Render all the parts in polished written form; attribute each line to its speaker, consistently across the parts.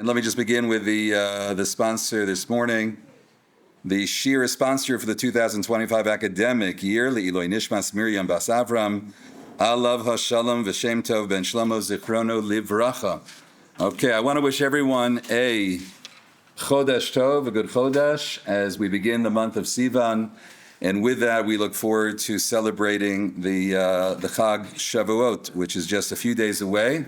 Speaker 1: And let me just begin with the sponsor this morning. The Shir is sponsor for the 2025 academic year, Le'iloi Nishmas Miriam Bas Avram, Alav HaShalom V'Shem Tov Ben Shlomo Zichrono Livracha. Okay, I want to wish everyone a Chodesh Tov, a good Chodesh, as we begin the month of Sivan. And with that, we look forward to celebrating the Chag Shavuot, which is just a few days away.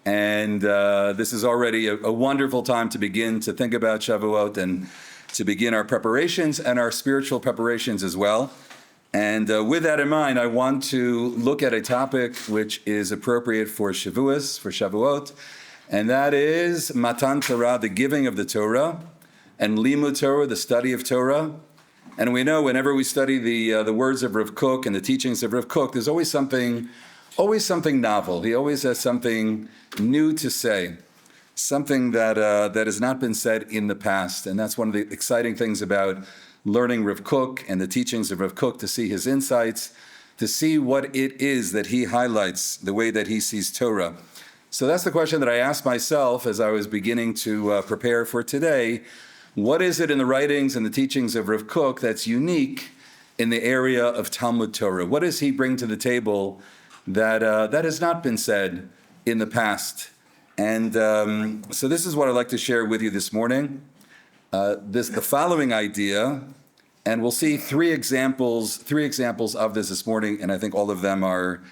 Speaker 1: And this is already a wonderful time to begin to think about Shavuot and to begin our preparations and our spiritual preparations as well. And with that in mind, I want to look at a topic which is appropriate for Shavuot, and that is Matan Torah, the giving of the Torah, and Limud Torah, the study of Torah. And we know whenever we study the words of Rav Kook and the teachings of Rav Kook, there's always something novel. He always has something new to say, something that has not been said in the past. And that's one of the exciting things about learning Rav Kook and the teachings of Rav Kook, to see his insights, to see what it is that he highlights, the way that he sees Torah. So that's the question that I asked myself as I was beginning to prepare for today. What is it in the writings and the teachings of Rav Kook that's unique in the area of Talmud Torah? What does he bring to the table that has not been said in the past? And so this is what I'd like to share with you this morning. The following idea, and we'll see three examples of this morning, and I think all of them are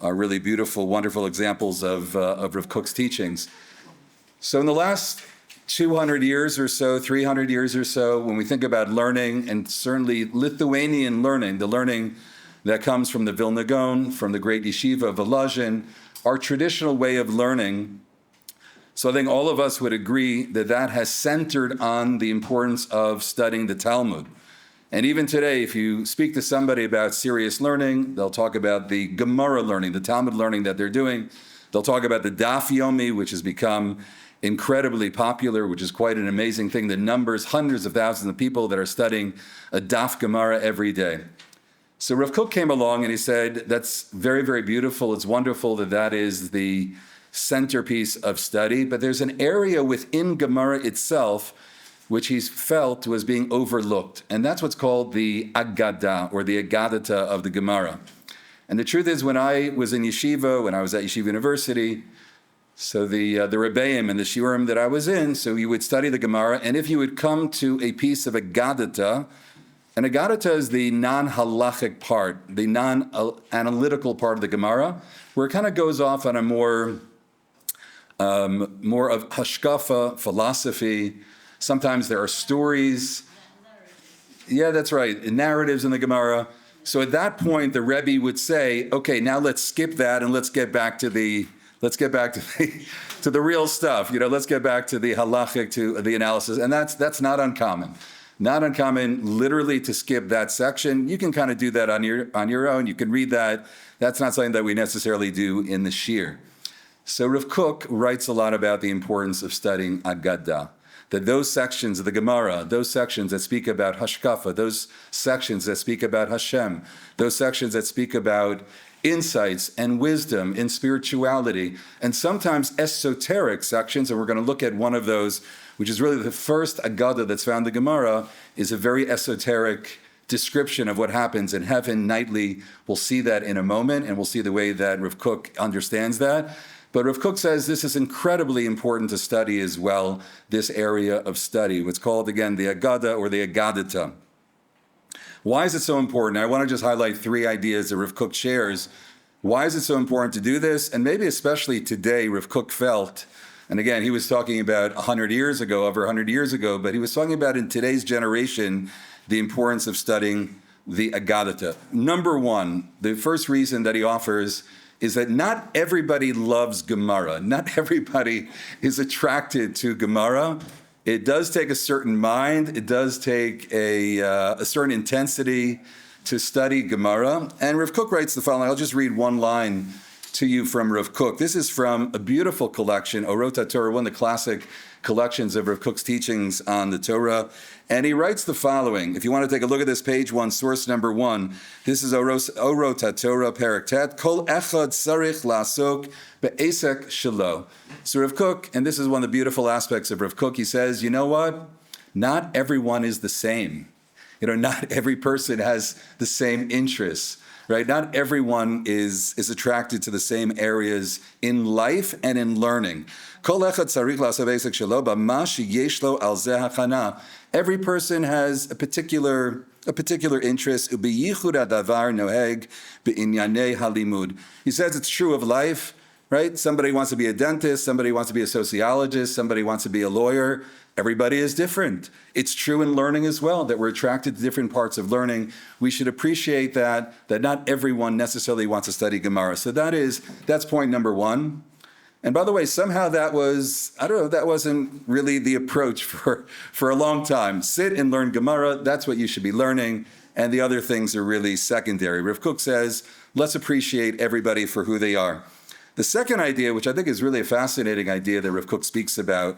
Speaker 1: really beautiful, wonderful examples of Rav Kook's teachings. So in the last 200 years or so, 300 years or so, when we think about learning, and certainly Lithuanian learning, the learning that comes from the Vilna Gaon, from the great yeshiva of Volozhin, our traditional way of learning. So I think all of us would agree that has centered on the importance of studying the Talmud. And even today, if you speak to somebody about serious learning, they'll talk about the Gemara learning, the Talmud learning that they're doing. They'll talk about the Daf Yomi, which has become incredibly popular, which is quite an amazing thing. The numbers, hundreds of thousands of people that are studying a Daf Gemara every day. So Rav Kook came along and he said, that's very, very beautiful. It's wonderful that is the centerpiece of study, but there's an area within Gemara itself which he's felt was being overlooked. And that's what's called the Agada, or the Agadata of the Gemara. And the truth is, when I was in yeshiva, when I was at Yeshiva University, so the Rabbeim and the Shiurim that I was in, so you would study the Gemara, and if you would come to a piece of Agadata, and Agadata is the non-halachic part, the non-analytical part of the Gemara, where it kind of goes off on a more of hashkafa, philosophy. Sometimes there are stories. Yeah, that's right, narratives in the Gemara. So at that point, the Rabbi would say, okay, now let's skip that and let's get back to the real stuff. Let's get back to the halachic, to the analysis. And that's not uncommon. Not uncommon, literally, to skip that section. You can kind of do that on your own. You can read that. That's not something that we necessarily do in the Shir. So Rav Kook writes a lot about the importance of studying Agada, that those sections of the Gemara, those sections that speak about Hashkafa, those sections that speak about Hashem, those sections that speak about insights and wisdom in spirituality, and sometimes esoteric sections, and we're going to look at one of those, which is really the first Agada that's found in the Gemara, is a very esoteric description of what happens in heaven nightly. We'll see that in a moment, and we'll see the way that Rav Kook understands that. But Rav Kook says this is incredibly important to study as well, this area of study, what's called, again, the Agada or the Agadata. Why is it so important? I want to just highlight three ideas that Rav Kook shares. Why is it so important to do this? And maybe especially today, Rav Kook felt, and again, he was talking about 100 years ago, over 100 years ago, but he was talking about in today's generation, the importance of studying the Agadata. Number one, the first reason that he offers is that not everybody loves Gemara. Not everybody is attracted to Gemara. It does take a certain mind. It does take a certain intensity to study Gemara. And Rav Kook writes the following. I'll just read one line to you from Rav Kook. This is from a beautiful collection, Orot Torah, one of the classic collections of Rav Kook's teachings on the Torah. And he writes the following. If you want to take a look at this, page 1, source number 1. This is Orot Torah, Perek Tet. Kol echad tzarich la'asok be'esek shelo. So Rav Kook, and this is one of the beautiful aspects of Rav Kook, he says, you know what? Not everyone is the same. Not every person has the same interests. Right? Not everyone is attracted to the same areas in life and in learning. Every person has a particular interest. He says it's true of life, right? Somebody wants to be a dentist, somebody wants to be a sociologist, somebody wants to be a lawyer. Everybody is different. It's true in learning as well, that we're attracted to different parts of learning. We should appreciate that not everyone necessarily wants to study Gemara. So that's point number 1. And by the way, somehow that wasn't really the approach for a long time. Sit and learn Gemara, that's what you should be learning, and the other things are really secondary. Rav Kook says, let's appreciate everybody for who they are. The second idea, which I think is really a fascinating idea that Rav Kook speaks about,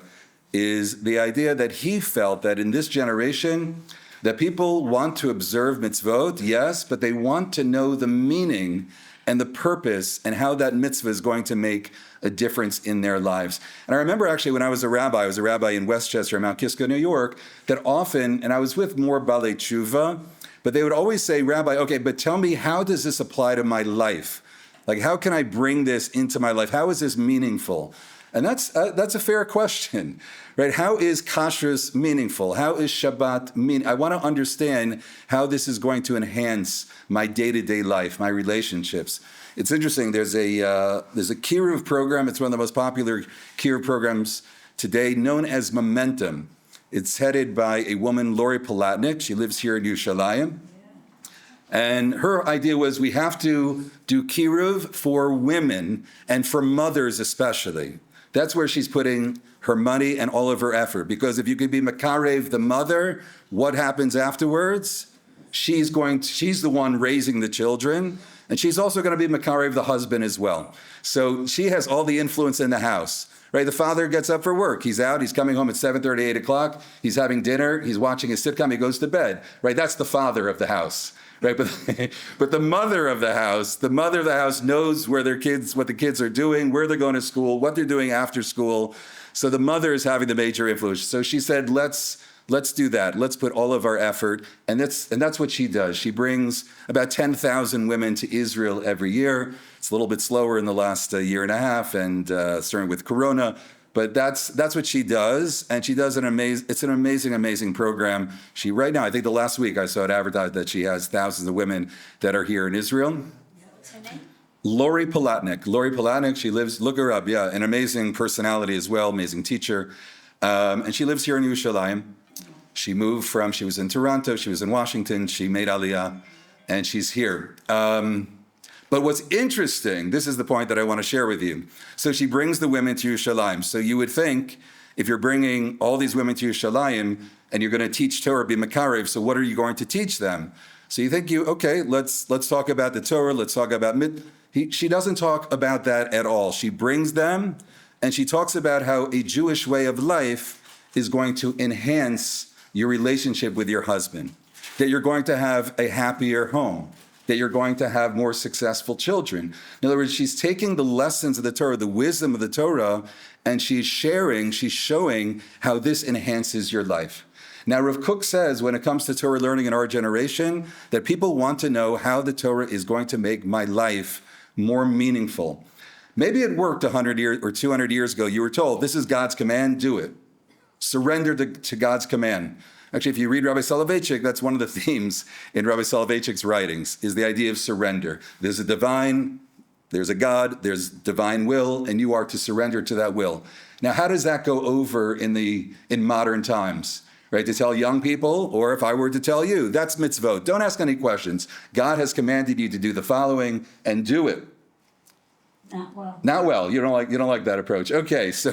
Speaker 1: is the idea that he felt that in this generation, that people want to observe mitzvot, yes, but they want to know the meaning and the purpose and how that mitzvah is going to make a difference in their lives. And I remember actually when I was a rabbi in Westchester, Mount Kisco, New York, that often, and I was with more Balei Tshuva, but they would always say, Rabbi, okay, but tell me, how does this apply to my life? Like, how can I bring this into my life? How is this meaningful? And that's a fair question, right? How is kashrus meaningful? How is Shabbat mean? I want to understand how this is going to enhance my day-to-day life, my relationships. It's interesting. There's a kiruv program. It's one of the most popular kiruv programs today, known as Momentum. It's headed by a woman, Lori Palatnik. She lives here in Yerushalayim. And her idea was we have to do kiruv for women and for mothers especially. That's where she's putting her money and all of her effort. Because if you could be makarev the mother, what happens afterwards? She's the one raising the children, and she's also going to be makarev the husband as well. So she has all the influence in the house. Right? The father gets up for work. He's out. He's coming home at 7:30, 8 o'clock. He's having dinner. He's watching his sitcom. He goes to bed. Right? That's the father of the house. Right, but the mother of the house knows what the kids are doing, where they're going to school, what they're doing after school. So the mother is having the major influence. So she said, let's do that. Let's put all of our effort, and that's what she does. She brings about 10,000 women to Israel every year. It's a little bit slower in the last year and a half, and starting with Corona. But that's what she does, and she does it's an amazing program. She right now, I think the last week I saw it advertised that she has thousands of women that are here in Israel.
Speaker 2: What's her name?
Speaker 1: Lori Palatnik, she lives, look her up, yeah, an amazing personality as well, amazing teacher. And she lives here in Yerushalayim. She was in Toronto, she was in Washington, she made Aliyah, and she's here. But what's interesting, this is the point that I want to share with you. So she brings the women to Yerushalayim. So you would think, if you're bringing all these women to Yerushalayim and you're going to teach Torah, be Makarev, so what are you going to teach them? So you think, let's talk about the Torah, let's talk about she doesn't talk about that at all. She brings them, and she talks about how a Jewish way of life is going to enhance your relationship with your husband, that you're going to have a happier home, that you're going to have more successful children. In other words, she's taking the lessons of the Torah, the wisdom of the Torah, and she's showing how this enhances your life. Now, Rav Kook says, when it comes to Torah learning in our generation, that people want to know how the Torah is going to make my life more meaningful. Maybe it worked 100 years or 200 years ago. You were told, this is God's command, do it. Surrender to God's command. Actually, if you read Rabbi Soloveitchik, that's one of the themes in Rabbi Soloveitchik's writings, is the idea of surrender. There's a God, there's divine will, and you are to surrender to that will. Now, how does that go over in modern times? Right, to tell young people, or if I were to tell you, that's mitzvot. Don't ask any questions. God has commanded you to do the following, and do it.
Speaker 2: Not well.
Speaker 1: Not well. You don't like that approach. Okay, so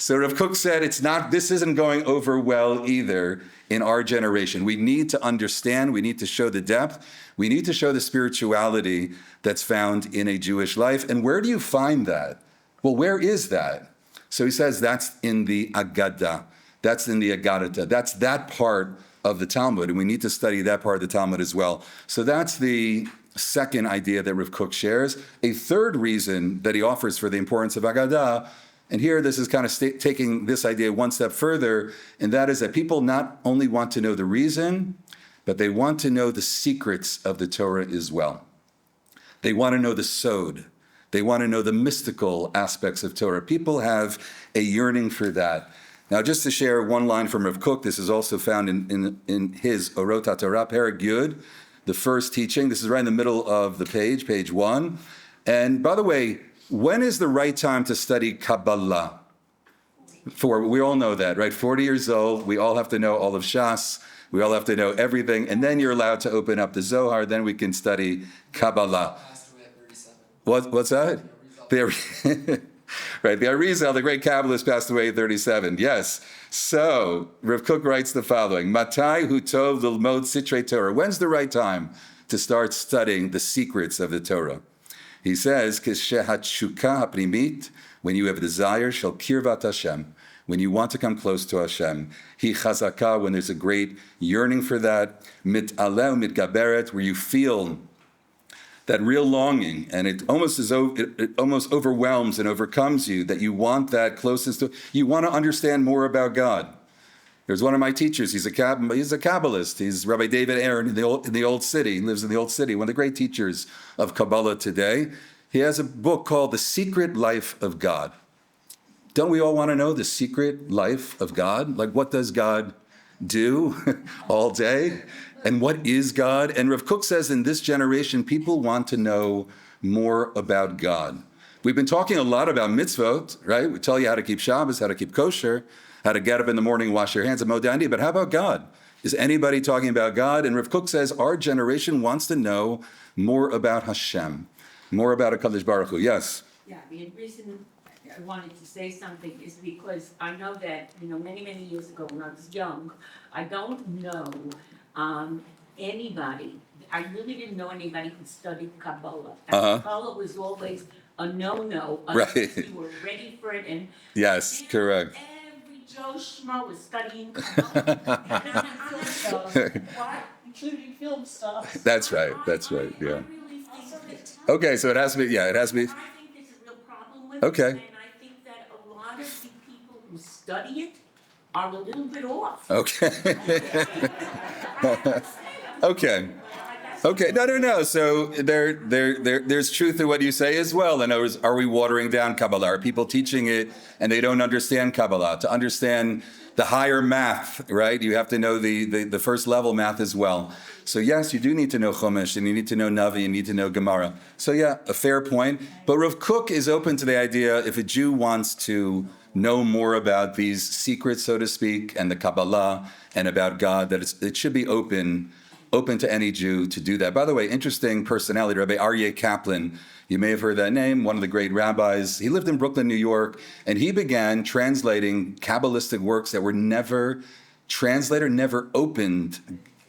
Speaker 1: Rav Kook said this isn't going over well either in our generation. We need to understand, we need to show the depth, we need to show the spirituality that's found in a Jewish life. And where do you find that? Well, where is that? So he says that's in the Agada. That's in the Agadata. That's that part of the Talmud, and we need to study that part of the Talmud as well. So that's the second idea that Rav Kook shares. A third reason that he offers for the importance of Agadah, and here this is kind of taking this idea one step further, and that is that people not only want to know the reason, but they want to know the secrets of the Torah as well. They want to know the sod. They want to know the mystical aspects of Torah. People have a yearning for that. Now, just to share one line from Rav Kook, this is also found in his Orot HaTorah, Perek Yud, the first teaching. This is right in the middle of the page 1. And by the way, when is the right time to study Kabbalah? We all know that, right? 40 years old, we all have to know all of Shas, we all have to know everything, and then you're allowed to open up the Zohar, then we can study Kabbalah. What's that? Right, the OUisrael, the great Kabbalist, passed away at 37. Yes. So Rav Kook writes the following: Matai hu tov lilmod sitrei Torah. When's the right time to start studying the secrets of the Torah? He says, Kishehatshuka hapnimit, when you have a desire, shel kirvat Hashem, when you want to come close to Hashem. Hi chazaka, when there's a great yearning for that. Mit'aleh mitgaberet, where you feel that real longing, and it almost overwhelms and overcomes you, that you want that closeness to, you want to understand more about God. There's one of my teachers, he's a Kabbalist, he's Rabbi David Aaron in the Old City, he lives in the Old City, one of the great teachers of Kabbalah today. He has a book called The Secret Life of God. Don't we all want to know the secret life of God? Like, what does God do all day? And what is God? And Rav Kook says in this generation, people want to know more about God. We've been talking a lot about mitzvot, right? We tell you how to keep Shabbos, how to keep kosher, how to get up in the morning, wash your hands, and modani. But how about God? Is anybody talking about God? And Rav Kook says our generation wants to know more about Hashem, more about HaKadosh Baruch Hu. Yes?
Speaker 3: Yeah, the reason I wanted to say something is because I know that, many, many years ago when I was young, I don't know anybody. I really didn't know anybody who studied Kabbalah. And Kabbalah was always a no-no unless you were ready for it. And
Speaker 1: yes, correct.
Speaker 3: Every Joe Schmo was studying Kabbalah. So, what? Including film stuff.
Speaker 1: That's right, yeah.
Speaker 3: I really think
Speaker 1: Okay, so it has to be,
Speaker 3: I think there's a real problem with
Speaker 1: Okay.
Speaker 3: it, and I think that a lot of the people who study it are a little bit off. Okay. No. So there's truth to what you say as well. In other words, are we watering down Kabbalah? Are people teaching it and they don't understand Kabbalah? To understand the higher math, right? You have to know the first level math as well. So yes, you do need to know Chumash, and you need to know Navi, you need to know Gemara. So yeah, a fair point. But Rav Kook is open to the idea, if a Jew wants to know more about these secrets, so to speak, and the Kabbalah, and about God, that it should be open to any Jew to do that. By the way, interesting personality, Rabbi Aryeh Kaplan. You may have heard that name, one of the great rabbis. He lived in Brooklyn, New York, and he began translating Kabbalistic works that were never translated, never open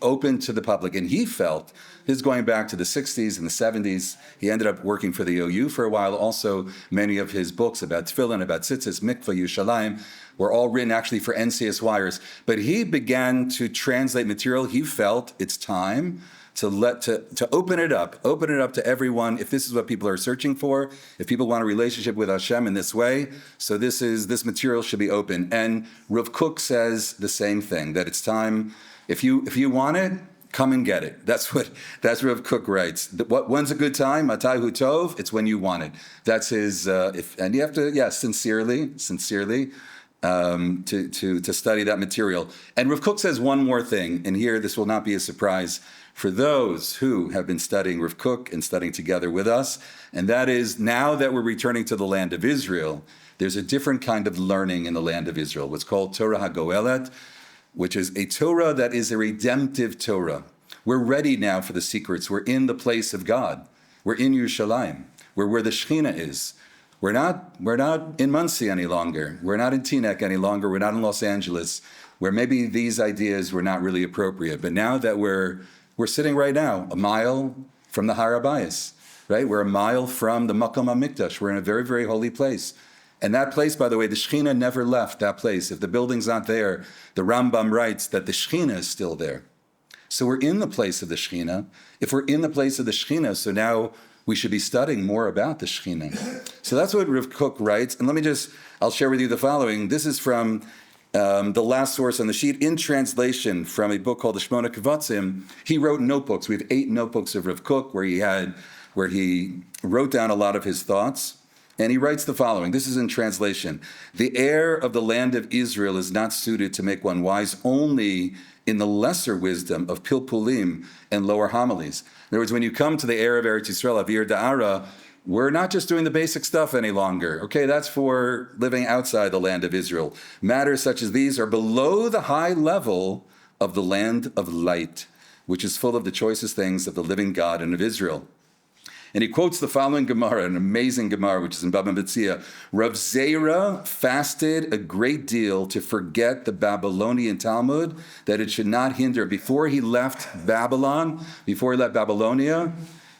Speaker 3: to the public. And he felt, this is going back to the 60s and the 70s, he ended up working for the OU for a while. Also, many of his books about tefillin, about tzitzis, mikvah, Yerushalayim, were all written actually for NCSYers. But he began to translate material. He felt it's time to open it up to everyone. If this is what people are searching for, if people want a relationship with Hashem in this way, so this material should be open. And Rav Kook says the same thing, that it's time. If you want it, come and get it. That's what Rav Kook writes. When's a good time? Matai hu tov. It's when you want it. That's his. And you have to, sincerely, to study that material. And Rav Kook says one more thing, and here this will not be a surprise for those who have been studying Rav Kook and studying together with us, and that is, now that we're returning to the land of Israel, there's a different kind of learning in the land of Israel, what's called Torah HaGoelet, which is a Torah that is a redemptive Torah. We're ready now for the secrets. We're in the place of God. We're in Yerushalayim. We're where the Shekhinah is. We're not in Muncie any longer. We're not in Teaneck any longer. We're not in Los Angeles, where maybe these ideas were not really appropriate. But now that we're sitting right now, a mile from the Har HaBayis, right? We're a mile from the Makom HaMikdash. We're in a very, very holy place. And that place, by the way, the Shekhinah never left that place. If the building's not there, the Rambam writes that the Shekhinah is still there. So we're in the place of the Shekhinah. If we're in the place of the Shekhinah, so now we should be studying more about the Shekhinah. So that's what Rav Kook writes. And I'll share with you the following. This is from the last source on the sheet, in translation from a book called the Shmona Kvatzim. He wrote notebooks. We have 8 notebooks of Rav Kook where he wrote down a lot of his thoughts. And he writes the following. This is in translation. The air of the land of Israel is not suited to make one wise only in the lesser wisdom of pilpulim and lower homilies. In other words, when you come to the air of Eretz Yisrael, Avir Da'ara, we're not just doing the basic stuff any longer. Okay, that's for living outside the land of Israel. Matters such as these are below the high level of the land of light, which is full of the choicest things of the living God and of Israel. And he quotes the following Gemara, an amazing Gemara, which is in Baba Metzia. Rav Zera fasted a great deal to forget the Babylonian Talmud, that it should not hinder. Before he left Babylonia,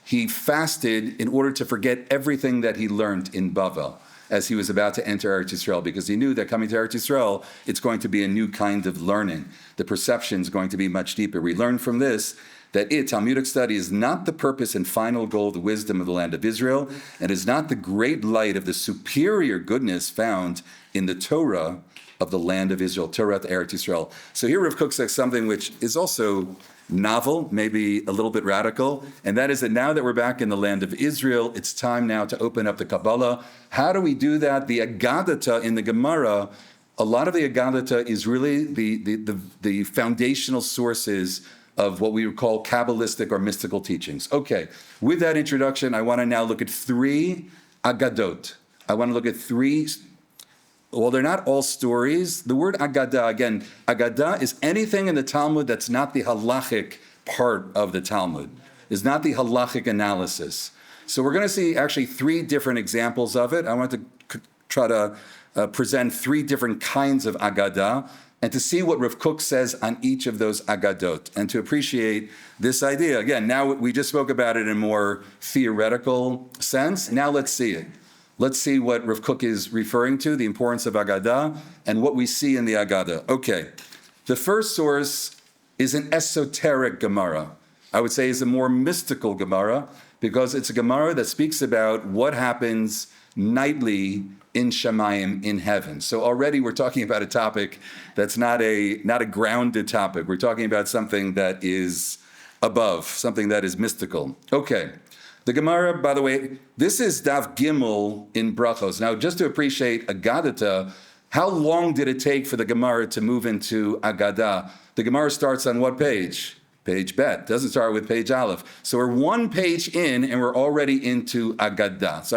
Speaker 3: he fasted in order to forget everything that he learned in Bavel as he was about to enter Eretz Yisrael, because he knew that coming to Eretz Yisrael, it's going to be a new kind of learning. The perception is going to be much deeper. We learn from this that Talmudic study is not the purpose and final goal of the wisdom of the land of Israel, and is not the great light of the superior goodness found in the Torah of the land of Israel, Torah Eretz Yisrael. So here Rav Kook says something which is also novel, maybe a little bit radical, and that is that now that we're back in the land of Israel, it's time now to open up the Kabbalah. How do we do that? The Agadata in the Gemara, a lot of the Agadata is really the foundational sources of what we would call Kabbalistic or mystical teachings. Okay, with that introduction, I want to now look at 3 Agadot. I want to look at 3, well, they're not all stories. The word Agadah, again, Agadah is anything in the Talmud that's not the halachic part of the Talmud, is not the halachic analysis. So we're going to see actually 3 different examples of it. I want to try to present 3 different kinds of Agadah, and to see what Rav Kook says on each of those agadot, and to appreciate this idea. Again, now we just spoke about it in a more theoretical sense. Now let's see it. Let's see what Rav Kook is referring to, the importance of Agadah, and what we see in the Agadah. Okay, the first source is an esoteric Gemara. I would say is a more mystical Gemara, because it's a Gemara that speaks about what happens nightly in Shamayim, in heaven. So already we're talking about a topic that's not a grounded topic. We're talking about something that is above, something that is mystical. Okay, the Gemara, by the way, this is Daf Gimel in Brachos. Now, just to appreciate Agadata, how long did it take for the Gemara to move into Agadah? The Gemara starts on what page? Page Bet. Doesn't start with page Aleph. So we're 1 page in, and we're already into Agadah. So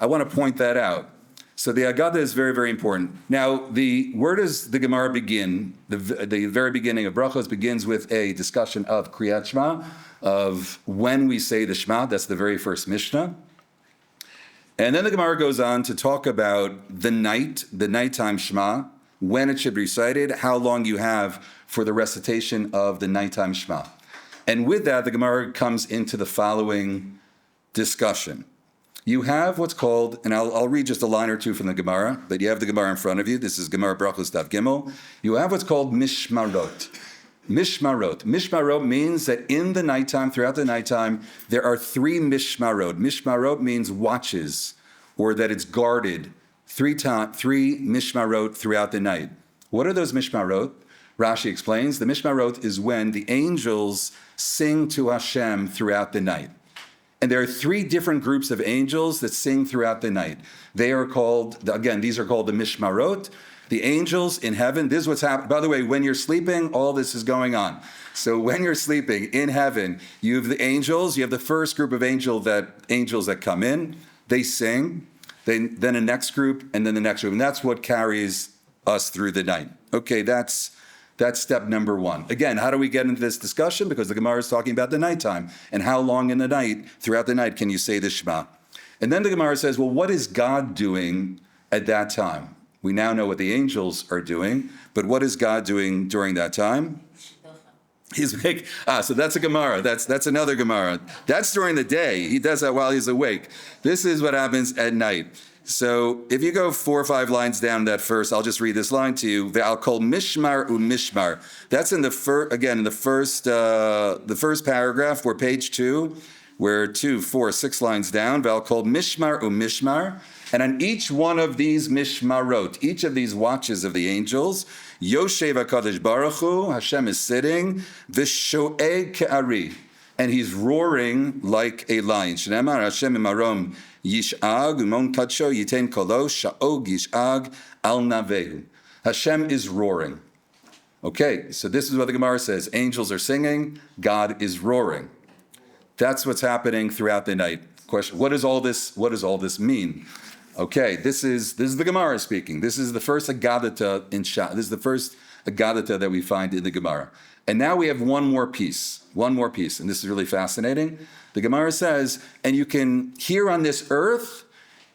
Speaker 3: I want to point that out. So the Agadah is very, very important. Now, where does the Gemara begin? The very beginning of Brachos begins with a discussion of Kriyat Shema, of when we say the Shema. That's the very first Mishnah. And then the Gemara goes on to talk about the nighttime Shema, when it should be recited, how long you have for the recitation of the nighttime Shema. And with that, the Gemara comes into the following discussion. You have what's called, and I'll read just a line or two from the Gemara, but you have the Gemara in front of you. This is Gemara Brachos Daf Gimel. You have what's called Mishmarot. Mishmarot. Mishmarot means that in the nighttime, throughout the nighttime, there are 3 Mishmarot. Mishmarot means watches, or that it's guarded. 3 Mishmarot throughout the night. What are those Mishmarot? Rashi explains, the Mishmarot is when the angels sing to Hashem throughout the night. And there are 3 different groups of angels that sing throughout the night. They are called, again, these are called the Mishmarot. The angels in heaven, this is what's happening. By the way, when you're sleeping, all this is going on. So when you're sleeping in heaven, you have the angels, you have the first group of angels that come in, they sing, then a next group, and then the next group. And that's what carries us through the night. Okay, that's step number 1. Again, how do we get into this discussion? Because the Gemara is talking about the nighttime. And how long in the night, throughout the night, can you say the Shema?
Speaker 1: And then the Gemara says, well, what is God doing at that time? We now know what the angels are doing, but what is God doing during that time? He's make so that's a Gemara. That's another Gemara. That's during the day. He does that while he's awake. This is what happens at night. So if you go 4 or 5 lines down that first, I'll just read this line to you. Ve'al kol mishmar u'mishmar. That's in the first paragraph, where page 2, where 2, 4, 6 lines down. Ve'al kol mishmar u'mishmar. And on each one of these mishmarot, each of these watches of the angels, Yoshev HaKadosh Baruch Hu, Hashem is sitting, V'sho'eh ke'ari, and he's roaring like a lion. Shneimar Hashem imarom yish'ag, umon kadsho yiten kolo, sha'og yish'ag al navehu. Hashem is roaring. Okay, so this is what the Gemara says. Angels are singing, God is roaring. That's what's happening throughout the night. Question, what does all this mean? Okay, this is the Gemara speaking. This is the first Agadata in Shah. This is the first Agadata that we find in the Gemara. And now we have one more piece, and this is really fascinating. The Gemara says, and you can, here on this earth,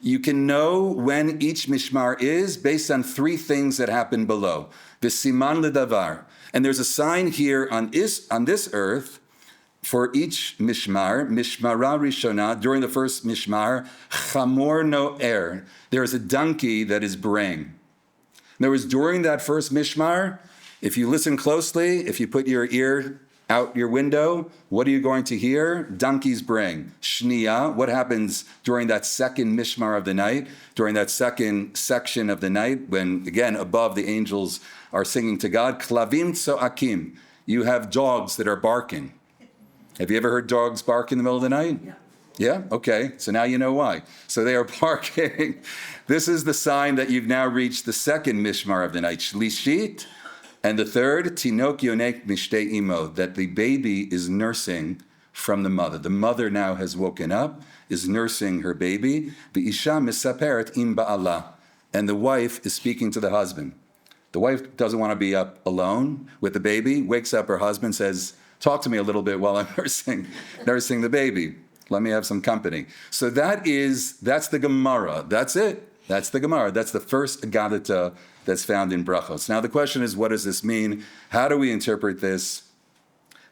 Speaker 1: you can know when each mishmar is based on 3 things that happen below. V'siman ledavar. And there's a sign here on this earth for each mishmar, mishmara rishona, during the first mishmar, chamor no'er. There is a donkey that is braying. In other words, during that first mishmar, if you listen closely, if you put your ear out your window, what are you going to hear? Donkeys braying. Shniya, what happens during that second mishmar of the night, during that second section of the night, when, again, above the angels are singing to God? Klavim tzoakim. You have dogs that are barking. Have you ever heard dogs bark in the middle of the night? Yeah. Yeah? Okay. So now you know why. So they are barking. This is the sign that you've now reached the second mishmar of the night, Shlishit. And the third, Tinok yonek mishtei imo, that the baby is nursing from the mother. The mother now has woken up, is nursing her baby. V'isha misaperet im ba'ala. And the wife is speaking to the husband. The wife doesn't want to be up alone with the baby, wakes up her husband, says, talk to me a little bit while I'm nursing the baby. Let me have some company. So that's the Gemara. That's it. That's the Gemara. That's the first Agadata that's found in Brachos. Now the question is, what does this mean? How do we interpret this?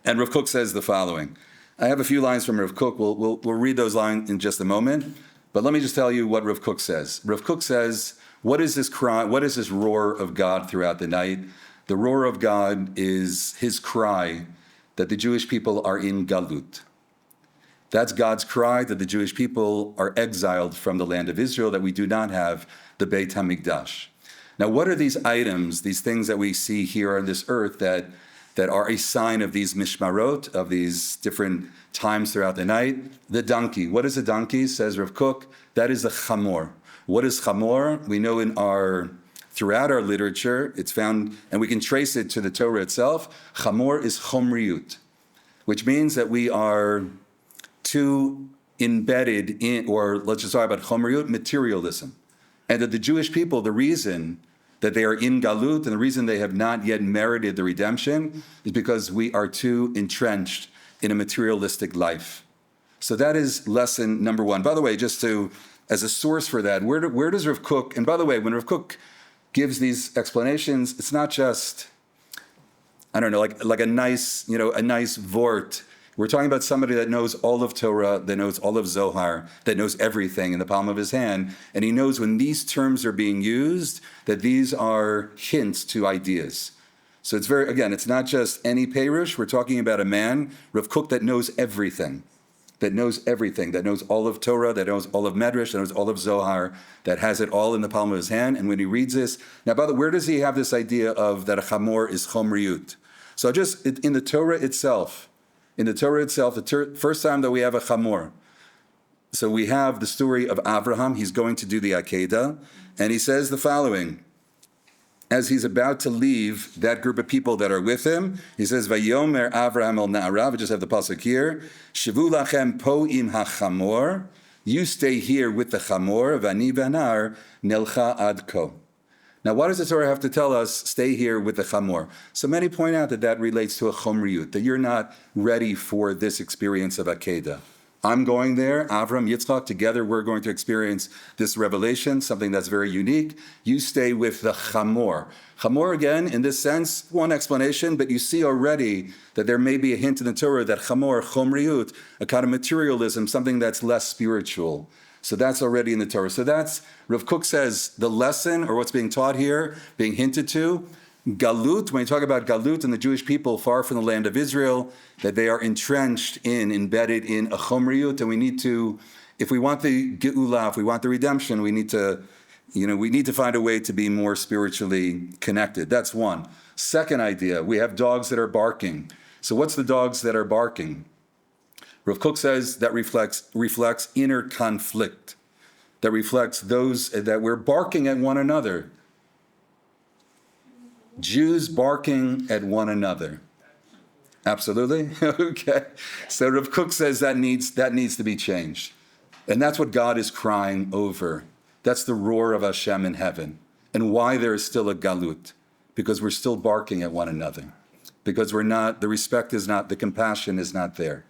Speaker 1: And Rav Kook says the following. I have a few lines from Rav Kook. We'll read those lines in just a moment. But let me just tell you what Rav Kook says. Rav Kook says, what is this cry? What is this roar of God throughout the night? The roar of God is his cry that the Jewish people are in Galut. That's God's cry that the Jewish people are exiled from the land of Israel, that we do not have the Beit HaMikdash. Now, what are these items, these things that we see here on this earth that are a sign of these mishmarot, of these different times throughout the night? The donkey. What is a donkey, says Rav Kook? That is the chamor. What is chamor? We know throughout our literature, it's found, and we can trace it to the Torah itself. Chamor is chomriut, which means that we are too embedded in, or let's just talk about chomriut, materialism. And that the Jewish people, the reason that they are in Galut and the reason they have not yet merited the redemption is because we are too entrenched in a materialistic life. So that is lesson number 1. By the way, just as a source for that, where does Rav Kook, and by the way, when Rav Kook gives these explanations, it's not just, I don't know, like a nice vort. We're talking about somebody that knows all of Torah, that knows all of Zohar, that knows everything in the palm of his hand, and he knows when these terms are being used, that these are hints to ideas. So it's not just any Perush. We're talking about a man, Rav Kook, that knows everything. That knows all of Torah, that knows all of Medrash, that knows all of Zohar, that has it all in the palm of his hand. And when he reads this, now, by the way, where does he have this idea of that a chamor is chomriut? So just in the Torah itself, the first time that we have a chamor, so we have the story of Abraham. He's going to do the Akedah, and he says the following. As he's about to leave that group of people that are with him, he says, Vayomer Avraham el Na'arav, we just have the pasuk here, Shivu lachem po im hachamor, you stay here with the chamor, vani vanar nelcha ad ko. Now, why does the Torah have to tell us, stay here with the chamor? So many point out that relates to a chomriut, that you're not ready for this experience of Akedah. I'm going there, Avram, Yitzchak, together we're going to experience this revelation, something that's very unique. You stay with the Chamor. Chamor, again, in this sense, one explanation, but you see already that there may be a hint in the Torah that Chamor, Chomriut, a kind of materialism, something that's less spiritual. So that's already in the Torah. So that's, Rav Kook says, the lesson, or what's being taught here, being hinted to, Galut, when you talk about Galut and the Jewish people far from the land of Israel, that they are embedded in a Chomriut, and we need to, if we want the Geula, if we want the redemption, we need to find a way to be more spiritually connected. That's one. Second idea, we have dogs that are barking. So what's the dogs that are barking? Rav Kook says that reflects inner conflict, that reflects those that we're barking at one another. Jews barking at one another. Absolutely? Okay. So Rav Kook says that needs to be changed. And that's what God is crying over. That's the roar of Hashem in heaven. And why there is still a galut. Because we're still barking at one another. Because the respect is not, the compassion is not there.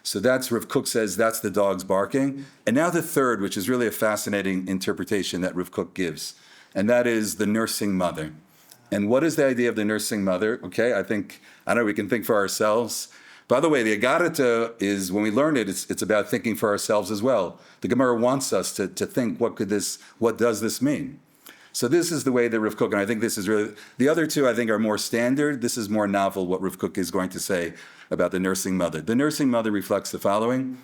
Speaker 1: So that's, Rav Kook says, that's the dogs barking. And now the third, which is really a fascinating interpretation that Rav Kook gives. And that is the nursing mother. And what is the idea of the nursing mother? Okay, I don't know, we can think for ourselves. By the way, the Agadata is, when we learn it, it's about thinking for ourselves as well. The Gemara wants us to think, what does this mean? So this is the way that Rav Kook, and I think this is really, the other two I think are more standard. This is more novel, what Rav Kook is going to say about the nursing mother. The nursing mother reflects the following.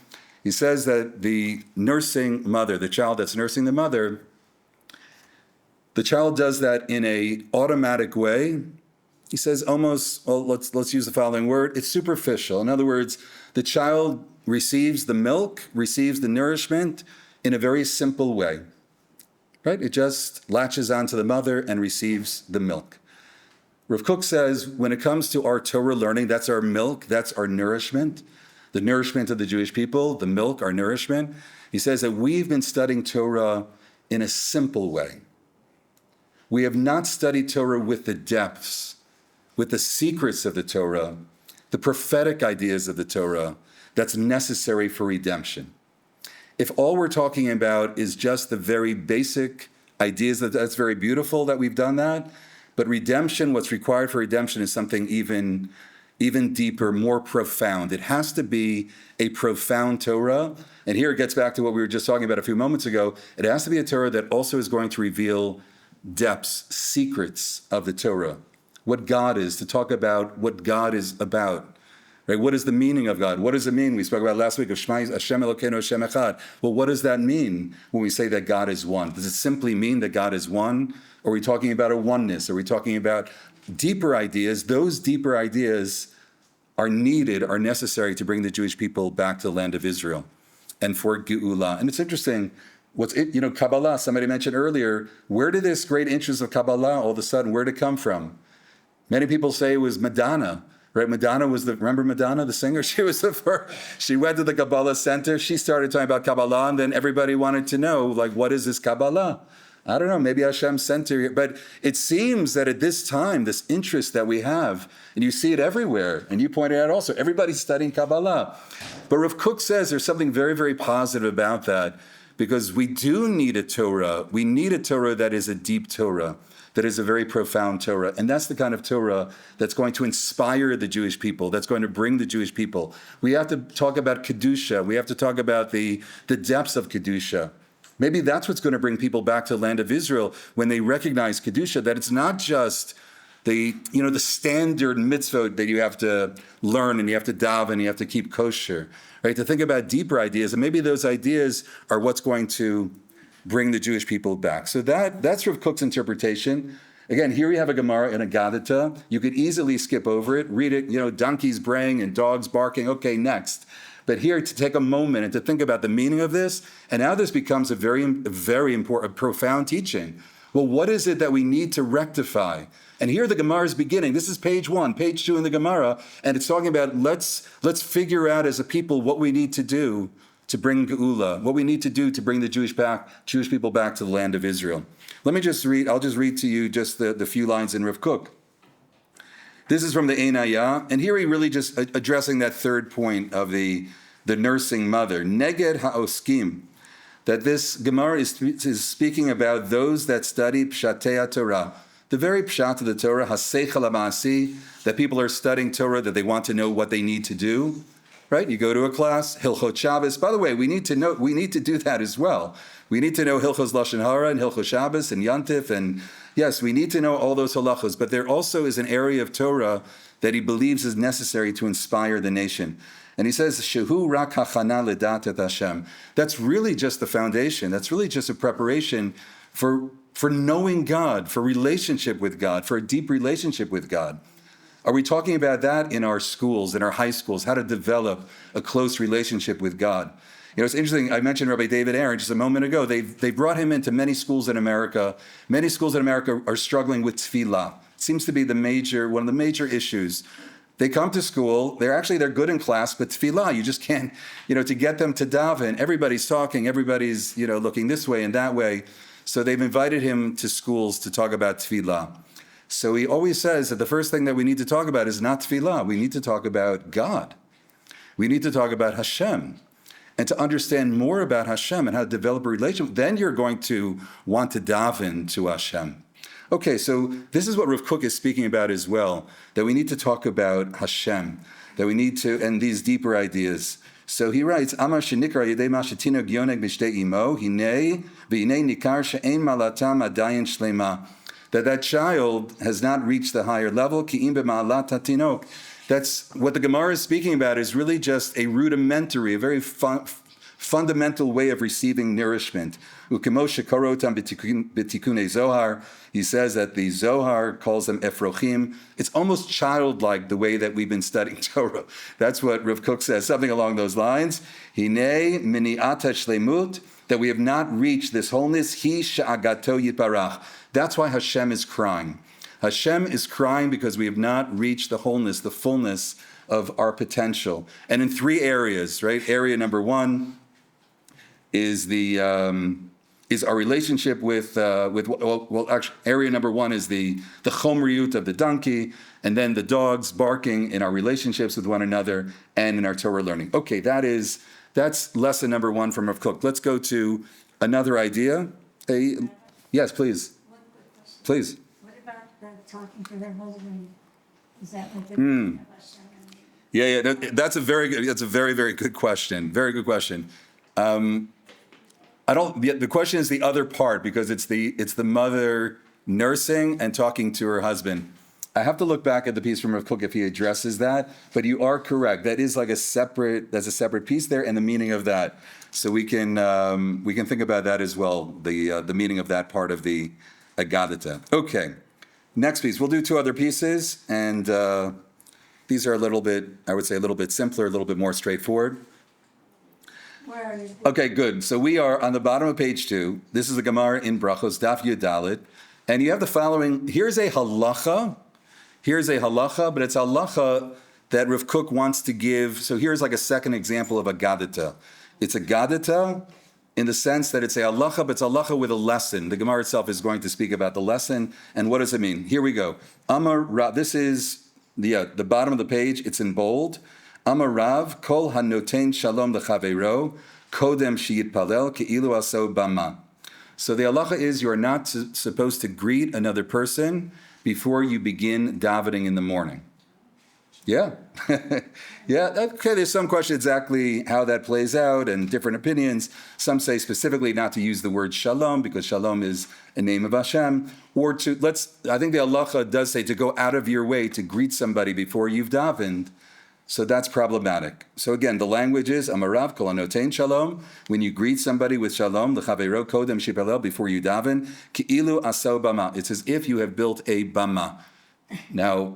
Speaker 1: He says that the nursing mother, the child that's nursing the mother, the child does that in a automatic way. He says almost, well, let's use the following word, it's superficial. In other words, the child receives the milk, receives the nourishment in a very simple way, right? It just latches onto the mother and receives the milk. Rav Kook says, when it comes to our Torah learning, that's our milk, that's our nourishment, the nourishment of the Jewish people, the milk, our nourishment. He says that we've been studying Torah in a simple way. We have not studied Torah with the depths, with the secrets of the Torah, the prophetic ideas of the Torah that's necessary for redemption. If all we're talking about is just the very basic ideas, that's very beautiful that we've done that, but redemption, what's required for redemption is something even deeper, more profound. It has to be a profound Torah. And here it gets back to what we were just talking about a few moments ago. It has to be a Torah that also is going to reveal depths, secrets of the Torah, what God is, to talk about what God is about. Right? What is the meaning of God? What does it mean? We spoke about last week of Shema Hashem Elokeinu Hashem Echad. Well, what does that mean when we say that God is one? Does it simply mean that God is one? Or are we talking about a oneness? Are we talking about deeper ideas? Those deeper ideas are needed, are necessary to bring the Jewish people back to the land of Israel and for Geula. And it's interesting, Kabbalah, somebody mentioned earlier, where did this great interest of Kabbalah all of a sudden, where did it come from? Many people say it was Madonna, right? Remember Madonna, the singer? She was the first. She went to the Kabbalah Center. She started talking about Kabbalah, and then everybody wanted to know, what is this Kabbalah? I don't know, maybe Hashem sent her. But it seems that at this time, this interest that we have, and you see it everywhere, and you pointed out also, everybody's studying Kabbalah. But Rav Kook says there's something very, very positive about that, because we do need a Torah. We need a Torah that is a deep Torah, that is a very profound Torah. And that's the kind of Torah that's going to inspire the Jewish people, that's going to bring the Jewish people. We have to talk about Kedusha. We have to talk about the depths of Kedusha. Maybe that's what's going to bring people back to the land of Israel when they recognize Kedusha, that it's not just the standard mitzvot that you have to learn and you have to daven and you have to keep kosher, right? To think about deeper ideas, and maybe those ideas are what's going to bring the Jewish people back. So that's Rav Kook's interpretation. Again, here we have a Gemara in a Gadata. You could easily skip over it, read it, donkeys braying and dogs barking. Okay, next. But here to take a moment and to think about the meaning of this, and now this becomes a very, very important, profound teaching. Well, what is it that we need to rectify? And here the Gemara is beginning. This is page 1, page 2 in the Gemara, and it's talking about let's figure out as a people what we need to do to bring Geula, what we need to do to bring the Jewish people back to the land of Israel. Let me just read, I'll just read to you just the few lines in Rav Kook. This is from the Ein Hayah, and here he really just addressing that third point of the the nursing mother. Neged ha'oskim, that this Gemara is speaking about those that study Pshatei Torah, the very Pshat of the Torah, Haseichel HaMa'asi, that people are studying Torah, that they want to know what they need to do, right? You go to a class, Hilchot Shabbos. By the way, we need to do that as well. We need to know Hilchos Lashon Hara and Hilchos Shabbos and Yantif, and yes, we need to know all those halachos, but there also is an area of Torah that he believes is necessary to inspire the nation. And he says, Shehu rak hachana ledat et Hashem. That's really just the foundation. That's really just a preparation for knowing God, for relationship with God, for a deep relationship with God. Are we talking about that in our schools, in our high schools, how to develop a close relationship with God? You know, it's interesting, I mentioned Rabbi David Aaron just a moment ago. They brought him into many schools in America. Many schools in America are struggling with tefillah. It seems to be one of the major issues. They come to school, they're good in class, but tefillah, you just can't, to get them to daven, everybody's talking, everybody's, looking this way and that way. So they've invited him to schools to talk about tefillah. So he always says that the first thing that we need to talk about is not tefillah. We need to talk about God. We need to talk about Hashem. And to understand more about Hashem and how to develop a relationship, then you're going to want to daven to Hashem. Okay, so this is what Rav Kook is speaking about as well, that we need to talk about Hashem, that we need to, and these deeper ideas. So he writes, Amar shenikra yedei mashetino gioneg b'shtei imo, hine v'hine nikar she'ein malatam adayin shlema, that child has not reached the higher level, ki'im b'ma'alat hatinok. That's what the Gemara is speaking about, is really just a rudimentary, a very fundamental way of receiving nourishment. Ukemo shekarotam b'tikunei Zohar. He says that the Zohar calls them efrochim. It's almost childlike the way that we've been studying Torah. That's what Rav Kook says, something along those lines. Hine mini'at shlemut, that we have not reached this wholeness. Hi sha'agato yitbarach. That's why Hashem is crying. Hashem is crying because we have not reached the wholeness, the fullness of our potential. And in three areas, right? Area number one is our relationship with actually, area number one is the chomriut of the donkey, and then the dogs barking in our relationships with one another and in our Torah learning. Okay, that's lesson number one from Rav Kook. Let's go to another idea. Yes, please. Please.
Speaker 2: What about talking to their husband? Is that what they're
Speaker 1: Yeah. That's a very, very good question. Very good question. The question is the other part, because it's the mother nursing and talking to her husband. I have to look back at the piece from Rav Kook if he addresses that, but you are correct. That is that's a separate piece there, and the meaning of that. So we can think about that as well. The meaning of that part of the Agadata. Okay, next piece. We'll do two other pieces, and these are a little bit simpler, a little bit more straightforward.
Speaker 2: Where are you?
Speaker 1: Okay, good. So we are on the bottom of page 2. This is the Gemara in Brachos, Daf Yud Dalet, and you have the following. Here's a halacha, but it's a halacha that Rav Kook wants to give. So here's like a second example of a gadita. It's a gadita in the sense that it's a halacha, but it's a halacha with a lesson. The Gemara itself is going to speak about the lesson, and what does it mean? Here we go. Amar Rav, this is the bottom of the page. It's in bold. Amar Rav, kol hanoten shalom lechaveiro, kodem sheyitpalel ke'ilu aso bama. So the halacha is you are not supposed to greet another person before you begin davening in the morning. Yeah. Yeah, okay, there's some question exactly how that plays out and different opinions. Some say specifically not to use the word shalom because shalom is a name of Hashem. Or I think the halacha does say to go out of your way to greet somebody before you've davened. So that's problematic. So again, the language is Amarav kol hanoten shalom. When you greet somebody with shalom, lechaveiro kodem sheyitpalel, before you daven, ke'ilu aso bama. It's as if you have built a bama. Now,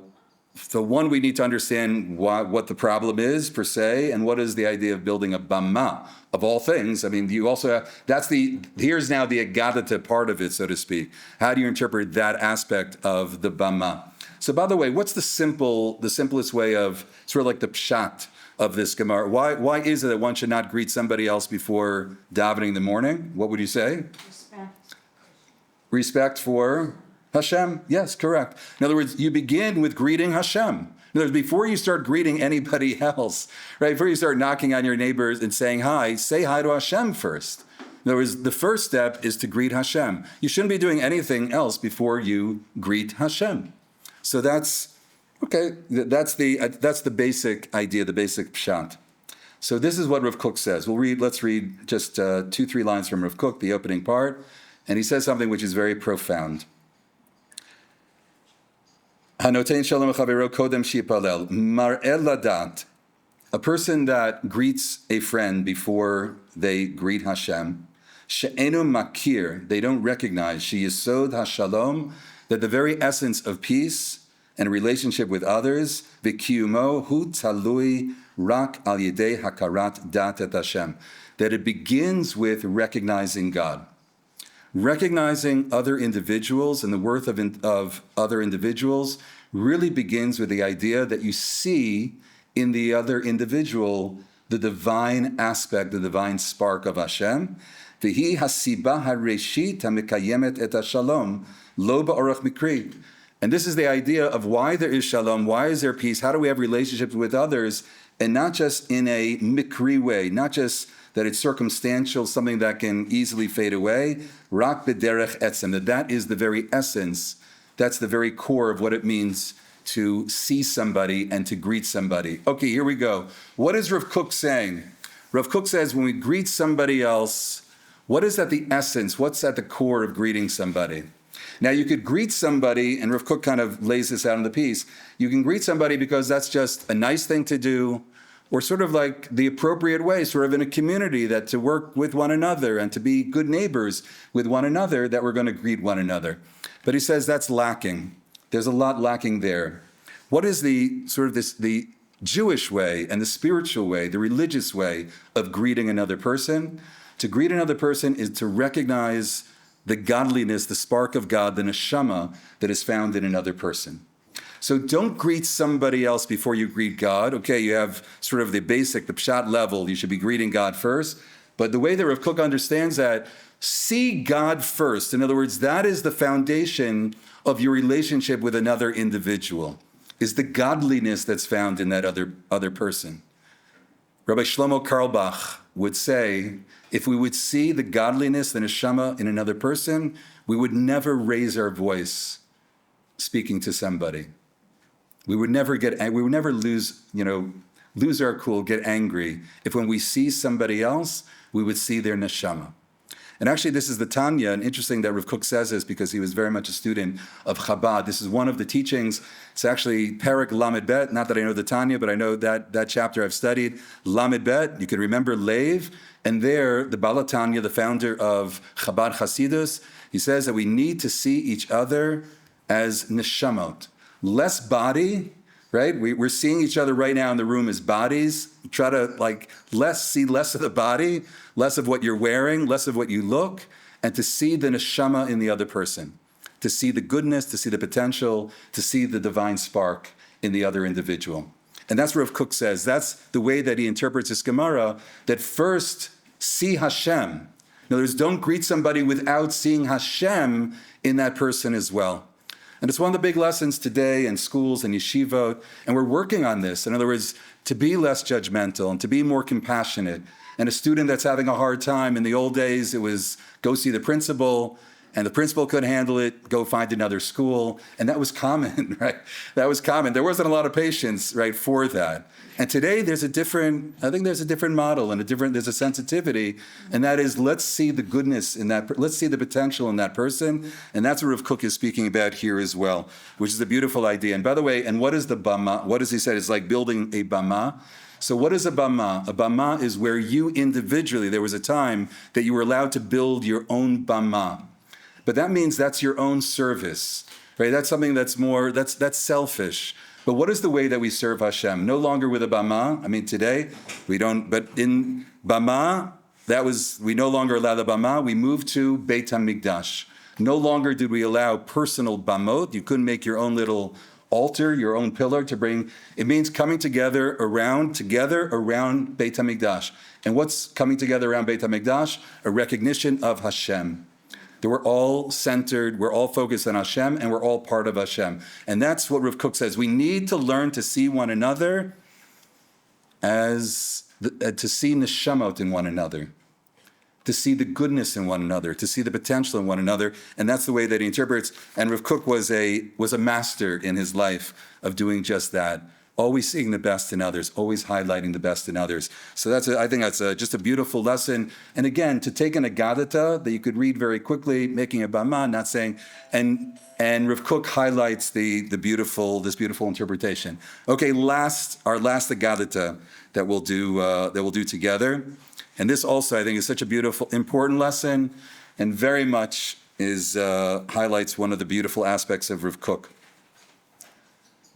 Speaker 1: so one, we need to understand what the problem is per se, and what is the idea of building a bama of all things. I mean, you also have, here's now the agadata part of it, so to speak. How do you interpret that aspect of the bama? So by the way, what's the simplest way of sort of like the pshat of this Gemara? Why is it that one should not greet somebody else before davening in the morning? What would you say?
Speaker 2: Respect.
Speaker 1: Respect for
Speaker 3: Hashem, yes, correct. In other words, you begin with greeting Hashem. In other words, before you start greeting anybody else, right? Before you start knocking on your neighbors and saying hi, say hi to Hashem first. In other words, the first step is to greet Hashem. You shouldn't be doing anything else before you greet Hashem. So that's, okay, that's the basic idea, the basic pshat. So this is what Rav Kook says. Let's read just 2-3 lines from Rav Kook, the opening part. And he says something which is very profound. Hanotein shalom chavero kodem shipalel. Mar'el ladat. A person that greets a friend before they greet Hashem. She'enu makir. They don't recognize. Sheyesod hashalom. That the very essence of peace and relationship with others. V'kiyumo hu talui rak al yedei hakarat dat et Hashem. That it begins with recognizing God. Recognizing other individuals and the worth of other individuals really begins with the idea that you see in the other individual the divine aspect, the divine spark of Hashem. V'hi hasiba hareshit hamekayemet et hashalom lo ba'orach mikri. And this is the idea of why there is shalom, why is there peace, how do we have relationships with others, and not just in a mikri way, not just that it's circumstantial, something that can easily fade away. Rak b'derech etzem, that is the very essence, that's the very core of what it means to see somebody and to greet somebody. Okay, here we go. What is Rav Kook saying? Rav Kook says when we greet somebody else, what is at the essence, what's at the core of greeting somebody? Now you could greet somebody, and Rav Kook kind of lays this out in the piece, you can greet somebody because that's just a nice thing to do, or sort of like the appropriate way, sort of in a community, that to work with one another and to be good neighbors with one another, that we're going to greet one another. But he says that's lacking. There's a lot lacking there. What is the sort of the Jewish way and the spiritual way, the religious way of greeting another person? To greet another person is to recognize the godliness, the spark of God, the neshama that is found in another person. So don't greet somebody else before you greet God. Okay, you have sort of the basic, the pshat level. You should be greeting God first. But the way that Rav Kook understands that, see God first. In other words, that is the foundation of your relationship with another individual, is the godliness that's found in that other person. Rabbi Shlomo Carlebach would say, if we would see the godliness, the neshama in another person, we would never raise our voice speaking to somebody. We would never lose our cool, get angry, if when we see somebody else, we would see their neshama. And actually, this is the Tanya, and interesting that Rav Kook says this because he was very much a student of Chabad. This is one of the teachings. It's actually Perek Lamed Bet, not that I know the Tanya, but I know that chapter I've studied. Lamed Bet, you can remember Lev, and there, the Baal HaTanya, the founder of Chabad Hasidus, he says that we need to see each other as neshamot. Less body, right? We're seeing each other right now in the room as bodies. Try to see less of the body, less of what you're wearing, less of what you look, and to see the neshama in the other person, to see the goodness, to see the potential, to see the divine spark in the other individual. And that's what Rav Kook says. That's the way that he interprets his Gemara, that first see Hashem. In other words, don't greet somebody without seeing Hashem in that person as well. And it's one of the big lessons today in schools and yeshivot, and we're working on this. In other words, to be less judgmental and to be more compassionate. And a student that's having a hard time, in the old days, it was go see the principal, and the principal couldn't handle it, go find another school. And that was common, right? That was common. There wasn't a lot of patience, right, for that. And today there's a different model and there's a sensitivity, and that is, let's see the goodness in that, let's see the potential in that person. And that's what Rav Kook is speaking about here as well, which is a beautiful idea. And by the way, and what is the bama? What does he say? It's like building a bama. So what is a bama? A bama is where you individually, there was a time that you were allowed to build your own bama. But that means that's your own service, right? That's something that's more, that's selfish. But what is the way that we serve Hashem? No longer with a bama. I mean, today we don't, but in bama, we no longer allow the bama. We moved to Beit HaMikdash. No longer did we allow personal bamot. You couldn't make your own little altar, your own pillar to bring. It means coming together around Beit HaMikdash. And what's coming together around Beit HaMikdash? A recognition of Hashem. that we're all centered, we're all focused on Hashem, and we're all part of Hashem. And that's what Rav Kook says. We need to learn to see one another as, to see neshamot in one another, to see the goodness in one another, to see the potential in one another. And that's the way that he interprets. And Rav Kook was a master in his life of doing just that. Always seeing the best in others, always highlighting the best in others. So I think that's just a beautiful lesson. And again, to take an Agadata that you could read very quickly, making a bama, not saying, and Rav Kook highlights this beautiful interpretation. Okay, our last Agadata that we'll do together. And this also, I think, is such a beautiful, important lesson, and very much highlights one of the beautiful aspects of Rav Kook.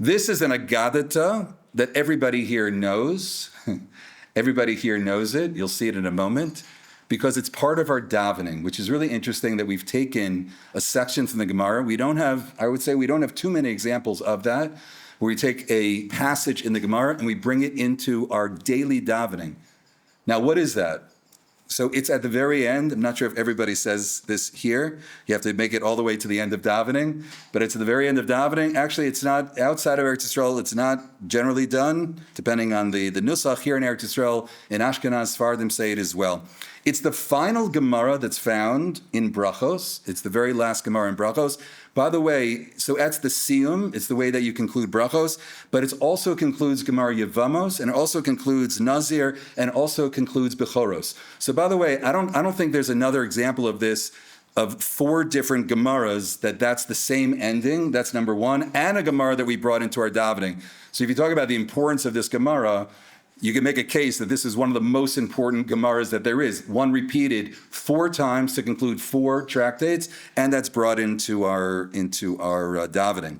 Speaker 3: This is an Agadata that everybody here knows. Everybody here knows it. You'll see it in a moment, because it's part of our davening, which is really interesting that we've taken a section from the Gemara. We don't have too many examples of that, where we take a passage in the Gemara and we bring it into our daily davening. Now, what is that? So it's at the very end. I'm not sure if everybody says this here. You have to make it all the way to the end of davening, but it's at the very end of davening. Actually, it's not outside of Eretz Yisrael. It's not generally done, depending on the nusach here in Eretz Yisrael. In Ashkenaz, Sfardim say it as well. It's the final Gemara that's found in Brachos. It's the very last Gemara in Brachos. By the way, so that's the siyum. It's the way that you conclude Brachos, but it also concludes Gemara Yevamos, and it also concludes Nazir, and also concludes Bechoros. So by the way, I don't think there's another example of this, of 4 different Gemaras that's the same ending. That's number one, and a Gemara that we brought into our davening. So if you talk about the importance of this Gemara, you can make a case that this is one of the most important Gemaras that there is. One repeated 4 times to conclude 4 tractates, and that's brought into our davening.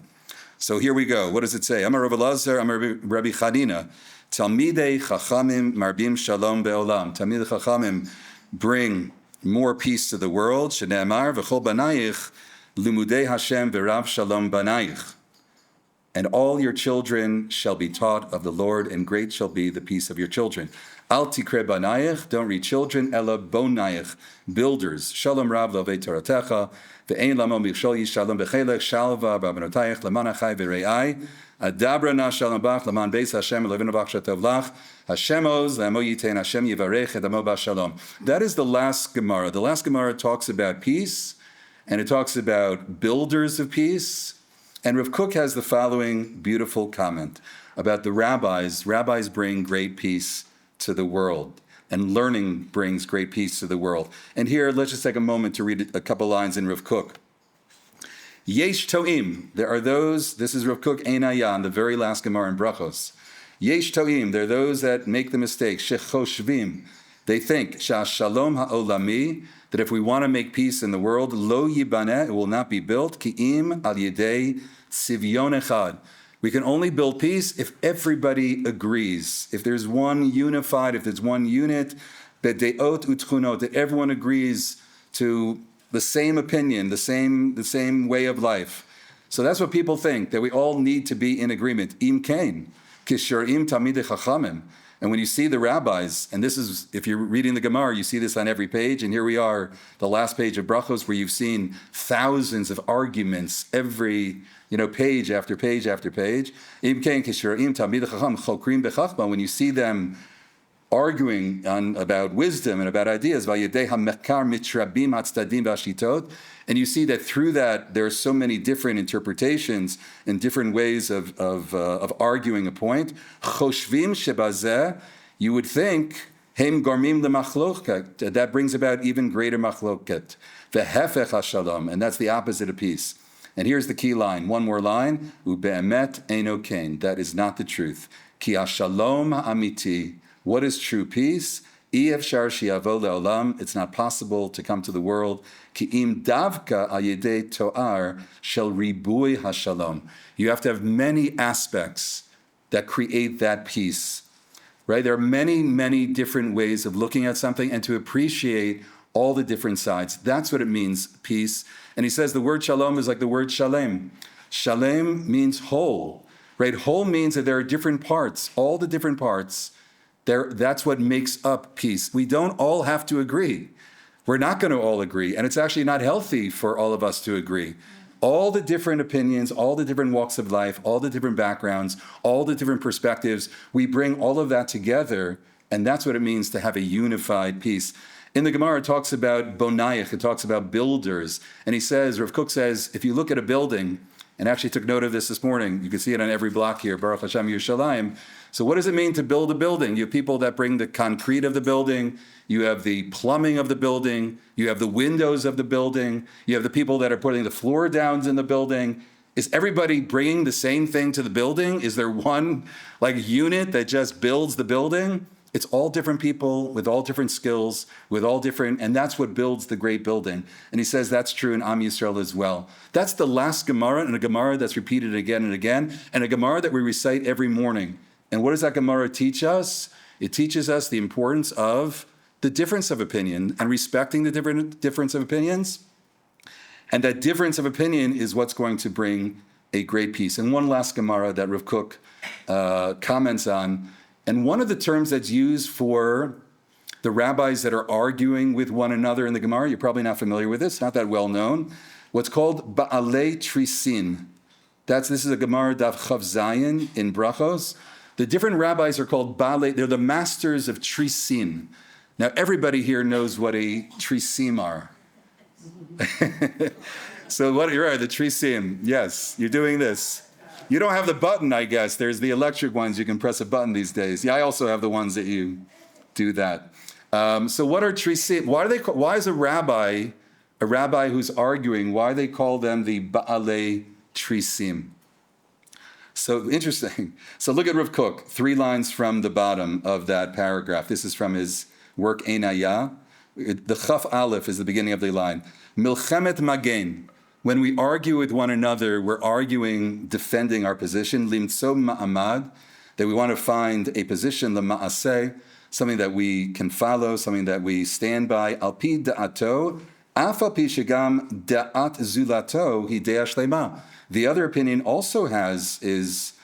Speaker 3: So here we go. What does it say? Amar Rav Elazar, Amar Rabbi Chanina, Talmidei Chachamim Marbim Shalom Be'olam. Talmidei Chachamim bring more peace to the world. Shne'emar v'chol banayich lumudei Hashem v'rav Shalom banayich. And all your children shall be taught of the Lord, and great shall be the peace of your children. Al tikre banayich, don't read children, ela bonayich, builders. Shalom rav lovei toratecha, ve'ein lamo michshol yishalom bechelech, shalva b'abenotayich, leman achai v're'ai, adabra na shalom bach, leman beis Hashem, levinu bach shatov lach, Hashem oz, lamo yitein Hashem yivarech, edamo ba shalom. That is the last Gemara. The last Gemara talks about peace, and it talks about builders of peace. And Rav Kook has the following beautiful comment about the rabbis. Rabbis bring great peace to the world, and learning brings great peace to the world. And here, let's just take a moment to read a couple lines in Rav Kook. Yesh to'im, there are those, this is Rav Kook Ein Ayan, the very last Gemara in Brachos. Yesh to'im, there are those that make the mistake, shechoshvim, they think, shalom ha'olami, that if we want to make peace in the world, lo yibaneh, it will not be built, ki'im al yedei sivyon echad. We can only build peace if everybody agrees. If there's one unified, if there's one unit, bedeot utchunot, that everyone agrees to the same opinion, the same way of life. So that's what people think, that we all need to be in agreement. Im kain, kisharim tamidei chachamim. And when you see the rabbis, and this is, if you're reading the Gemara, you see this on every page, and here we are, the last page of Brachos, where you've seen thousands of arguments every, page after page after page. When you see them arguing about wisdom and about ideas, and you see that through that there are so many different interpretations and different ways of arguing a point. You would think that brings about even greater machloket. And that's the opposite of peace. And here's the key line, one more line. Ube'emet eino kain. That is not the truth. Ki hashalom ha'amiti. What is true peace? It's not possible to come to the world. Ki'im davka ayedei to'ar shel ribui hashalom. You have to have many aspects that create that peace, right? There are many, many different ways of looking at something and to appreciate all the different sides. That's what it means, peace. And he says the word shalom is like the word shalem. Shalem means whole, right? Whole means that there are different parts, all the different parts. That's what makes up peace. We don't all have to agree. We're not going to all agree, and it's actually not healthy for all of us to agree. All the different opinions, all the different walks of life, all the different backgrounds, all the different perspectives, we bring all of that together, and that's what it means to have a unified piece. In the Gemara, it talks about bonayich, it talks about builders, and he says, Rav Kook says, if you look at a building, and actually took note of this morning, you can see it on every block here, Baruch Hashem Yerushalayim. So what does it mean to build a building? You have people that bring the concrete of the building, you have the plumbing of the building, you have the windows of the building, you have the people that are putting the floor downs in the building. Is everybody bringing the same thing to the building? Is there one unit that just builds the building? It's all different people with all different skills, with all different, and that's what builds the great building. And he says that's true in OUisrael as well. That's the last Gemara, and a Gemara that's repeated again and again, and a Gemara that we recite every morning. And what does that Gemara teach us? It teaches us the importance of the difference of opinion and respecting the difference of opinions. And that difference of opinion is what's going to bring a great peace. And one last Gemara that Rav Kook comments on, and one of the terms that's used for the rabbis that are arguing with one another in the Gemara, you're probably not familiar with this, not that well known, what's called Ba'alei Trisin. This is a Gemara Daf Chav Zayin in Brachos. The different rabbis are called Ba'alei, they're the masters of Trisin. Now everybody here knows what a Trisim are. So what, you're right, the Trisim, yes, you're doing this. You don't have the button, I guess. There's the electric ones. You can press a button these days. Yeah, I also have the ones that you do that. So what are trisim? Why is a rabbi who's arguing, why they call them the Ba'alei Trisim? So interesting. So look at Rav Kook, 3 lines from the bottom of that paragraph. This is from his work Einaya. The Chaf Aleph is the beginning of the line. Milchemet Magen. When we argue with one another, we're arguing, defending our position. Limtso ma'amad, that we want to find a position, lema'aseh, something that we can follow, something that we stand by. Al pi da'ato, af al pi shegam da'at zulato hi dea shlema. The other opinion also is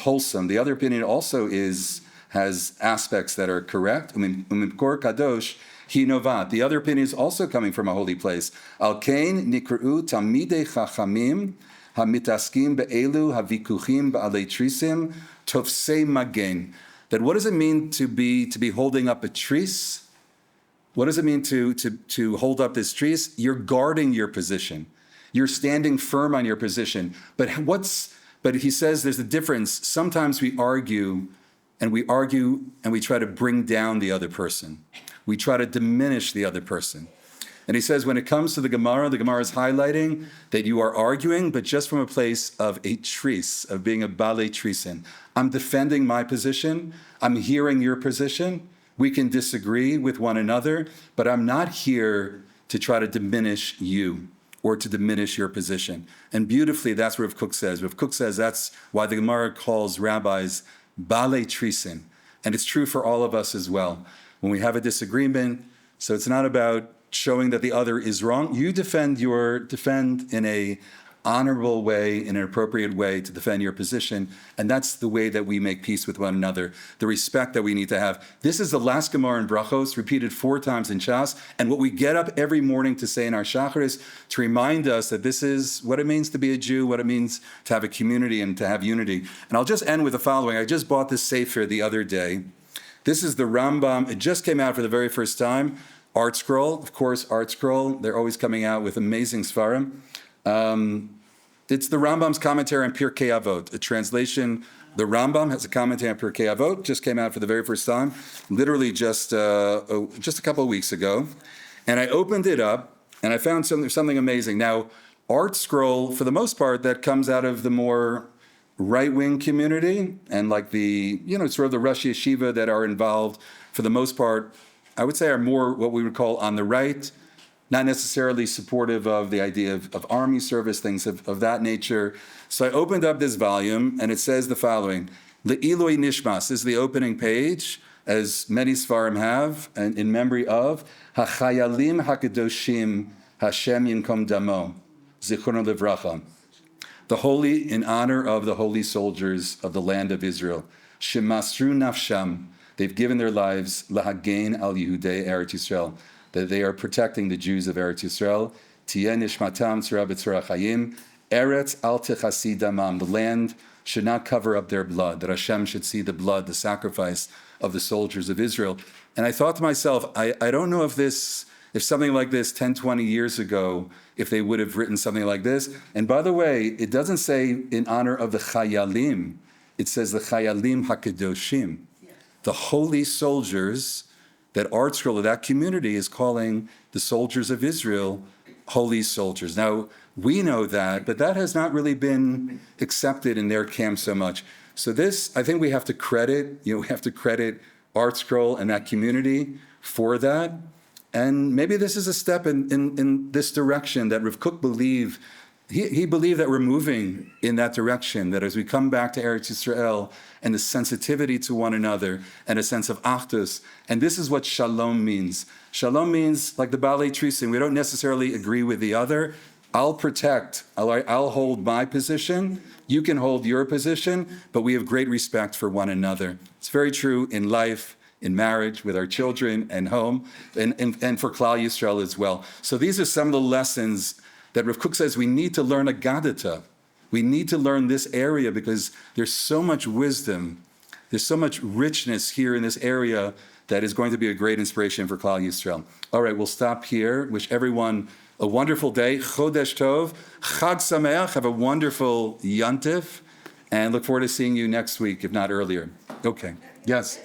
Speaker 3: wholesome. The other opinion also has aspects that are correct. Umimkor kadosh. Hinovat. The other opinion is also coming from a holy place. Al kain nikru tamidei chachamim hamitaskim be'elu havikuchim ba'alei trisim tofsei magen. That what does it mean to be holding up a tris? What does it mean to hold up this tris? You're guarding your position. You're standing firm on your position. But he says there's a difference. Sometimes we argue and we try to bring down the other person. We try to diminish the other person. And he says when it comes to the Gemara is highlighting that you are arguing, but just from a place of a tris, of being a Ba'alei Trisin. I'm defending my position. I'm hearing your position. We can disagree with one another, but I'm not here to try to diminish you or to diminish your position. And beautifully, that's what Rav Kook says. Rav Kook says that's why the Gemara calls rabbis Ba'alei Trisin. And it's true for all of us as well. When we have a disagreement, so it's not about showing that the other is wrong. You defend in a honorable way, in an appropriate way to defend your position, and that's the way that we make peace with one another, the respect that we need to have. This is the last Gemara in Brachos, repeated 4 times in Shas, and what we get up every morning to say in our Shacharis, to remind us that this is what it means to be a Jew, what it means to have a community and to have unity. And I'll just end with the following. I just bought this Sefer the other day. This is the Rambam. It just came out for the very first time. Art Scroll, of course, Art Scroll. They're always coming out with amazing Sfarim. It's the Rambam's commentary on Pirkei Avot, a translation. The Rambam has a commentary on Pirkei Avot, just came out for the very first time, literally just a couple of weeks ago. And I opened it up, and I found something amazing. Now, Art Scroll, for the most part, that comes out of the more right-wing community and sort of the Rosh Yeshiva that are involved, for the most part, I would say are more what we would call on the right, not necessarily supportive of the idea of army service, things of that nature. So I opened up this volume, and it says the following: Le'iloi Nishmas, this is the opening page, as many Sfarim have, and in memory of HaChayalim HaKadoshim Hashem Yinkom Damo, Zichrono Livracha. The holy, in honor of the holy soldiers of the land of Israel. Shemasru nafsham, they've given their lives, lahagein al Yehudei Eretz Yisrael, that they are protecting the Jews of Eretz Yisrael. Tiyeh nishmatam tzara b'tzara chayim. Eretz al techasi damam. The land should not cover up their blood, that Hashem should see the blood, the sacrifice of the soldiers of Israel. And I thought to myself, I don't know if something like this 10, 20 years ago, if they would have written something like this. And by the way, it doesn't say in honor of the Chayalim, it says the Chayalim HaKadoshim. The holy soldiers, that art scroll of that community is calling the soldiers of Israel holy soldiers. Now, we know that, but that has not really been accepted in their camp so much. So this, I think we have to credit, we have to credit Art Scroll and that community for that. And maybe this is a step in this direction that Rav Kook believed. He believed that we're moving in that direction, that as we come back to Eretz Yisrael and the sensitivity to one another and a sense of achdus, and this is what shalom means. Shalom means, like the Balei Trisim, we don't necessarily agree with the other. I'll protect, I'll hold my position, you can hold your position, but we have great respect for one another. It's very true in life, in marriage, with our children and home, and for Klal Yisrael as well. So these are some of the lessons that Rav Kook says we need to learn Agadata. We need to learn this area because there's so much wisdom, there's so much richness here in this area that is going to be a great inspiration for Klal Yisrael. All right, we'll stop here. Wish everyone a wonderful day. Chodesh Tov. Chag Sameach. Have a wonderful Yantif. And look forward to seeing you next week, if not earlier. Okay. Yes.